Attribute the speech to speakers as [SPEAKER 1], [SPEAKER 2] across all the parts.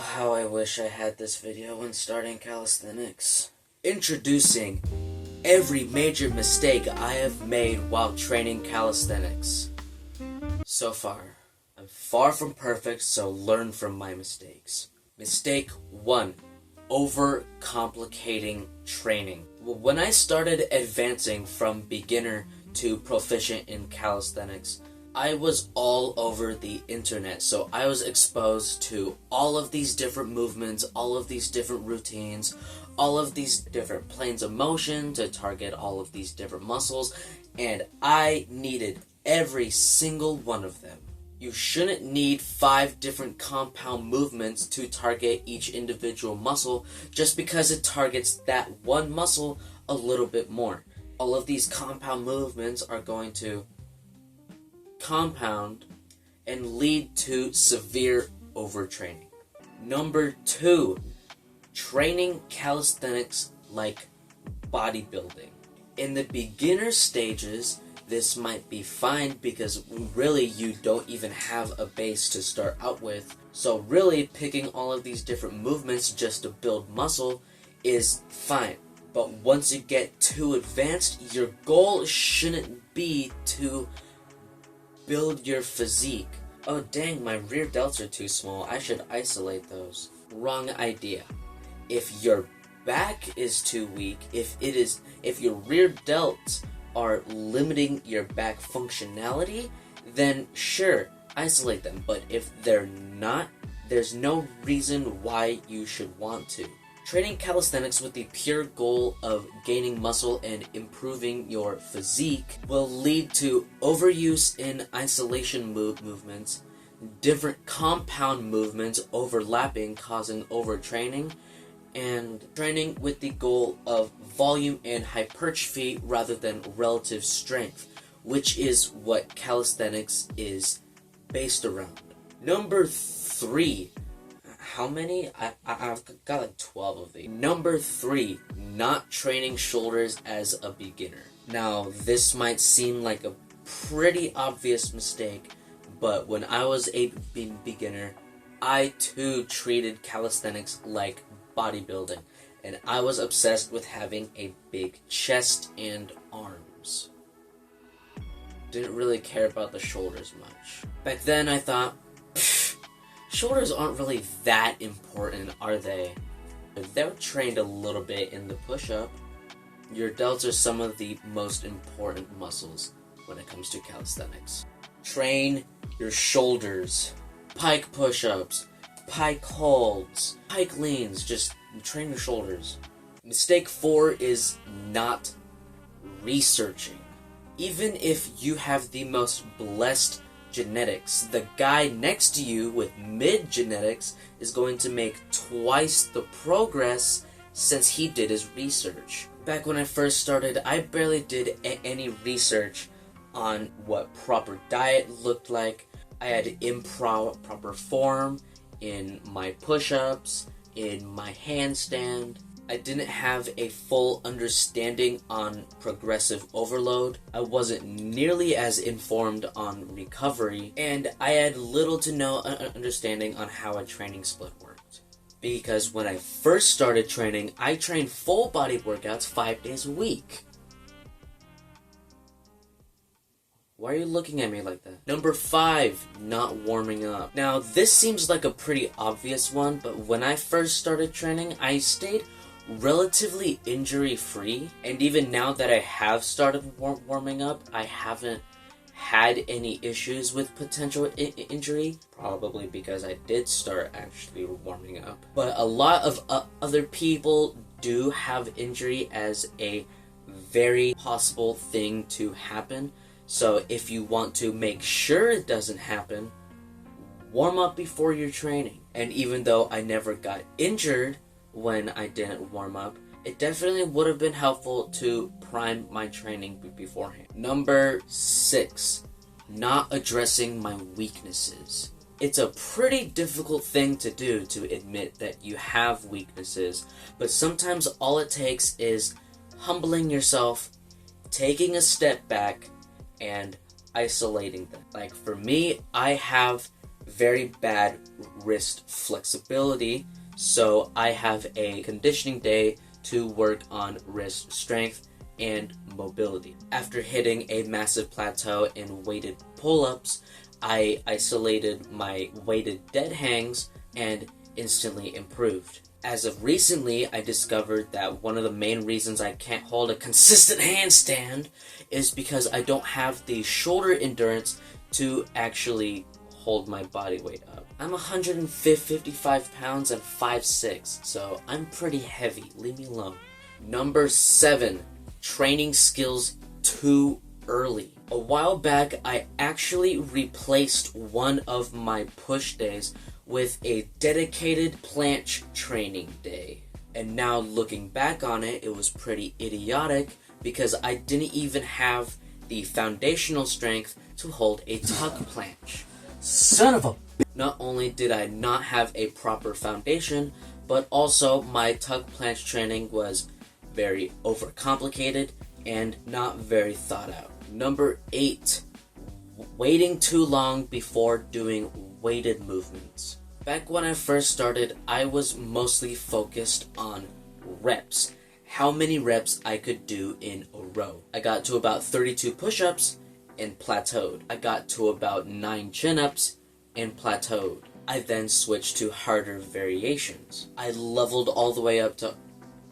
[SPEAKER 1] how I wish I had this video when starting calisthenics. Introducing every major mistake I have made while training calisthenics. So far, I'm far from perfect, so learn from my mistakes. Mistake 1. Overcomplicating training. When I started advancing from beginner to proficient in calisthenics, I was all over the internet, so I was exposed to all of these different movements, all of these different routines, all of these different planes of motion to target all of these different muscles, and I needed every single one of them. You shouldn't need 5 different compound movements to target each individual muscle just because it targets that one muscle a little bit more. All of these compound movements are going to compound and lead to severe overtraining. Number 2, training calisthenics like bodybuilding. In the beginner stages, this might be fine because really you don't even have a base to start out with. So really picking all of these different movements just to build muscle is fine. But once you get too advanced, your goal shouldn't be to build your physique. Oh dang, my rear delts are too small. I should isolate those. Wrong idea. If your back is too weak, if your rear delts are limiting your back functionality, then sure, isolate them. But if they're not, there's no reason why you should want to. Training calisthenics with the pure goal of gaining muscle and improving your physique will lead to overuse in isolation movements, different compound movements overlapping causing overtraining, and training with the goal of volume and hypertrophy rather than relative strength, which is what calisthenics is based around. Number 3. How many? I've got like 12 of these. Number 3, not training shoulders as a beginner. Now, this might seem like a pretty obvious mistake, but when I was a beginner, I too treated calisthenics like bodybuilding, and I was obsessed with having a big chest and arms. Didn't really care about the shoulders much. Back then I thought, shoulders aren't really that important, are they? They're trained a little bit in the push-up. Your delts are some of the most important muscles when it comes to calisthenics. Train your shoulders. Pike push-ups, pike holds, pike leans, just train your shoulders. Mistake 4 is not researching. Even if you have the most blessed genetics, the guy next to you with mid genetics is going to make twice the progress since he did his research. Back when I first started, I barely did any research on what proper diet looked like. I had improper form in my push-ups, in my handstand. I didn't have a full understanding on progressive overload. I wasn't nearly as informed on recovery, and I had little to no understanding on how a training split worked. Because when I first started training, I trained full body workouts 5 days a week. Why are you looking at me like that? Number 5, not warming up. Now, this seems like a pretty obvious one, but when I first started training, I stayed relatively injury-free, and even now that I have started warming up, I haven't had any issues with potential injury, probably because I did start actually warming up. But a lot of other people do have injury as a very possible thing to happen. So if you want to make sure it doesn't happen, warm up before your training. And even though I never got injured when I didn't warm up, it definitely would have been helpful to prime my training beforehand. Number 6, not addressing my weaknesses. It's a pretty difficult thing to do, to admit that you have weaknesses, but sometimes all it takes is humbling yourself, taking a step back, and isolating them. Like for me, I have very bad wrist flexibility, so I have a conditioning day to work on wrist strength and mobility. After hitting a massive plateau in weighted pull-ups, I isolated my weighted dead hangs and instantly improved. As of recently, I discovered that one of the main reasons I can't hold a consistent handstand is because I don't have the shoulder endurance to actually hold my body weight up. I'm 155 pounds and 5'6", so I'm pretty heavy. Leave me alone. Number 7, training skills too early. A while back, I actually replaced one of my push days with a dedicated planche training day. And now looking back on it, it was pretty idiotic because I didn't even have the foundational strength to hold a tuck planche.
[SPEAKER 2] Son of a bitch!
[SPEAKER 1] Not only did I not have a proper foundation, but also my tuck planche training was very overcomplicated and not very thought out. Number 8, waiting too long before doing weighted movements. Back when I first started, I was mostly focused on reps. How many reps I could do in a row. I got to about 32 push-ups and plateaued. I got to about 9 chin-ups and plateaued. I then switched to harder variations. I leveled all the way up to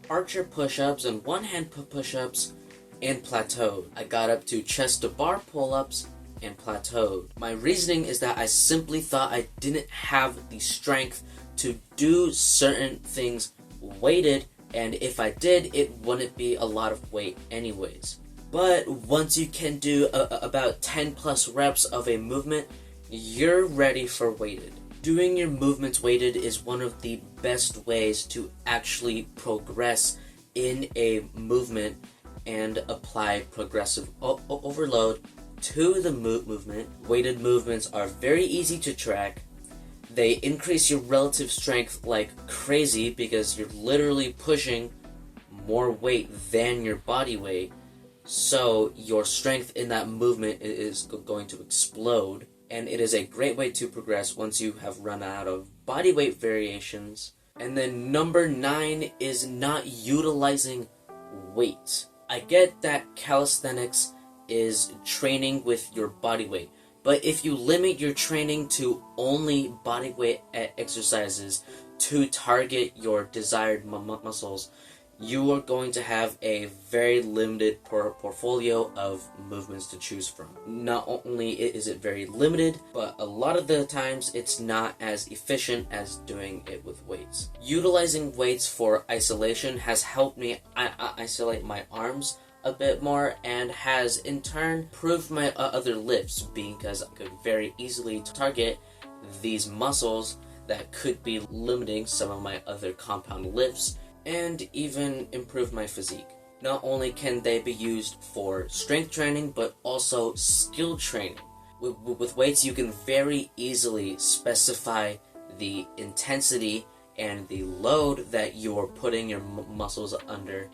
[SPEAKER 1] archer push-ups and one-hand push-ups and plateaued. I got up to chest-to-bar pull-ups and plateaued. My reasoning is that I simply thought I didn't have the strength to do certain things weighted, and if I did, it wouldn't be a lot of weight anyways. But once you can do about 10 plus reps of a movement, you're ready for weighted. Doing your movements weighted is one of the best ways to actually progress in a movement and apply progressive overload to the movement. Weighted movements are very easy to track. They increase your relative strength like crazy because you're literally pushing more weight than your body weight. So your strength in that movement is going to explode. And it is a great way to progress once you have run out of body weight variations. And then number 9 is not utilizing weight. I get that calisthenics is training with your body weight, but if you limit your training to only body weight exercises to target your desired muscles, you are going to have a very limited portfolio of movements to choose from. Not only is it very limited, but a lot of the times it's not as efficient as doing it with weights. Utilizing weights for isolation has helped me isolate my arms a bit more and has in turn improved my other lifts because I could very easily target these muscles that could be limiting some of my other compound lifts and even improve my physique. Not only can they be used for strength training, but also skill training. With weights, you can very easily specify the intensity and the load that you're putting your muscles under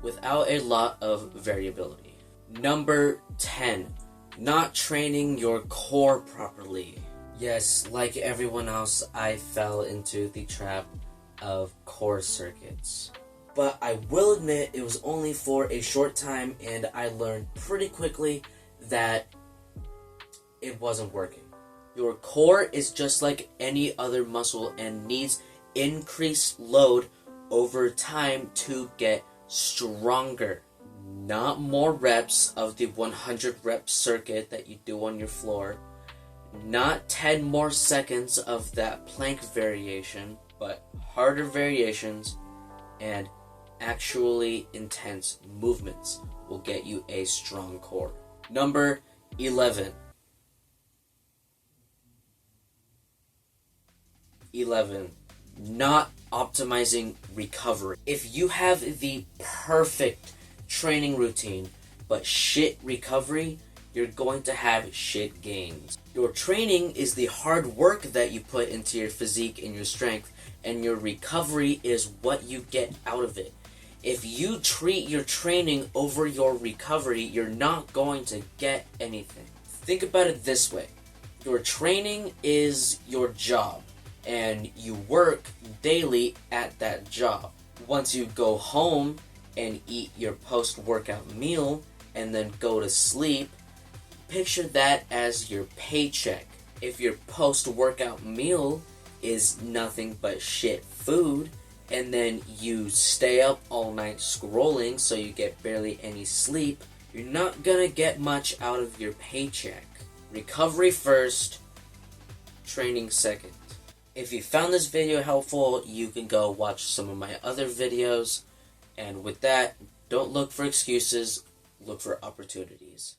[SPEAKER 1] without a lot of variability. Number 10, not training your core properly. Yes, like everyone else, I fell into the trap of core circuits. But I will admit it was only for a short time and I learned pretty quickly that it wasn't working. Your core is just like any other muscle and needs increased load over time to get stronger. Not more reps of the 100 rep circuit that you do on your floor. Not 10 more seconds of that plank variation, but harder variations and actually intense movements will get you a strong core. Number 11. 11. Not optimizing recovery. If you have the perfect training routine but shit recovery, you're going to have shit gains. Your training is the hard work that you put into your physique and your strength, and your recovery is what you get out of it. If you treat your training over your recovery, you're not going to get anything. Think about it this way. Your training is your job, and you work daily at that job. Once you go home and eat your post-workout meal and then go to sleep, picture that as your paycheck. If your post-workout meal is nothing but shit food, and then you stay up all night scrolling so you get barely any sleep, you're not gonna get much out of your paycheck. Recovery first, training second. If you found this video helpful, you can go watch some of my other videos. And with that, don't look for excuses, look for opportunities.